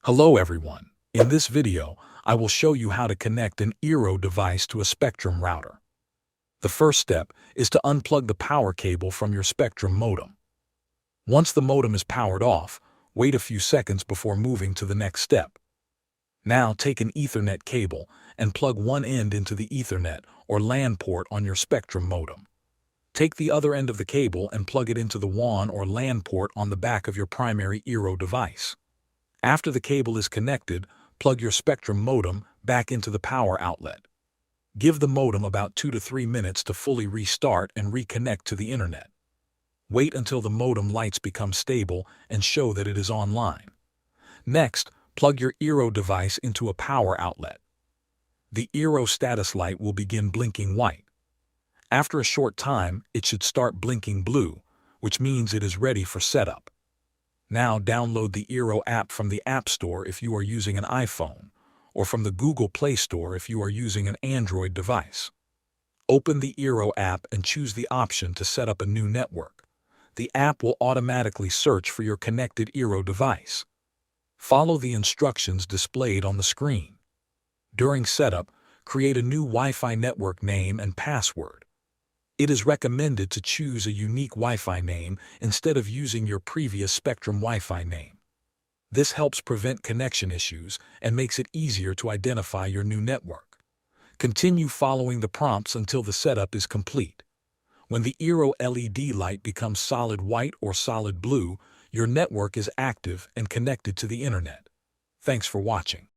Hello everyone. In this video, I will show you how to connect an Eero device to a Spectrum router. The first step is to unplug the power cable from your Spectrum modem. Once the modem is powered off, wait a few seconds before moving to the next step. Now take an Ethernet cable and plug one end into the Ethernet or LAN port on your Spectrum modem. Take the other end of the cable and plug it into the WAN or LAN port on the back of your primary Eero device. After the cable is connected, plug your Spectrum modem back into the power outlet. Give the modem about 2 to 3 minutes to fully restart and reconnect to the internet. Wait until the modem lights become stable and show that it is online. Next, plug your Eero device into a power outlet. The Eero status light will begin blinking white. After a short time, it should start blinking blue, which means it is ready for setup. Now download the Eero app from the App Store if you are using an iPhone, or from the Google Play Store if you are using an Android device. Open the Eero app and choose the option to set up a new network. The app will automatically search for your connected Eero device. Follow the instructions displayed on the screen. During setup, create a new Wi-Fi network name and password. It is recommended to choose a unique Wi-Fi name instead of using your previous Spectrum Wi-Fi name. This helps prevent connection issues and makes it easier to identify your new network. Continue following the prompts until the setup is complete. When the Eero LED light becomes solid white or solid blue, your network is active and connected to the internet. Thanks for watching.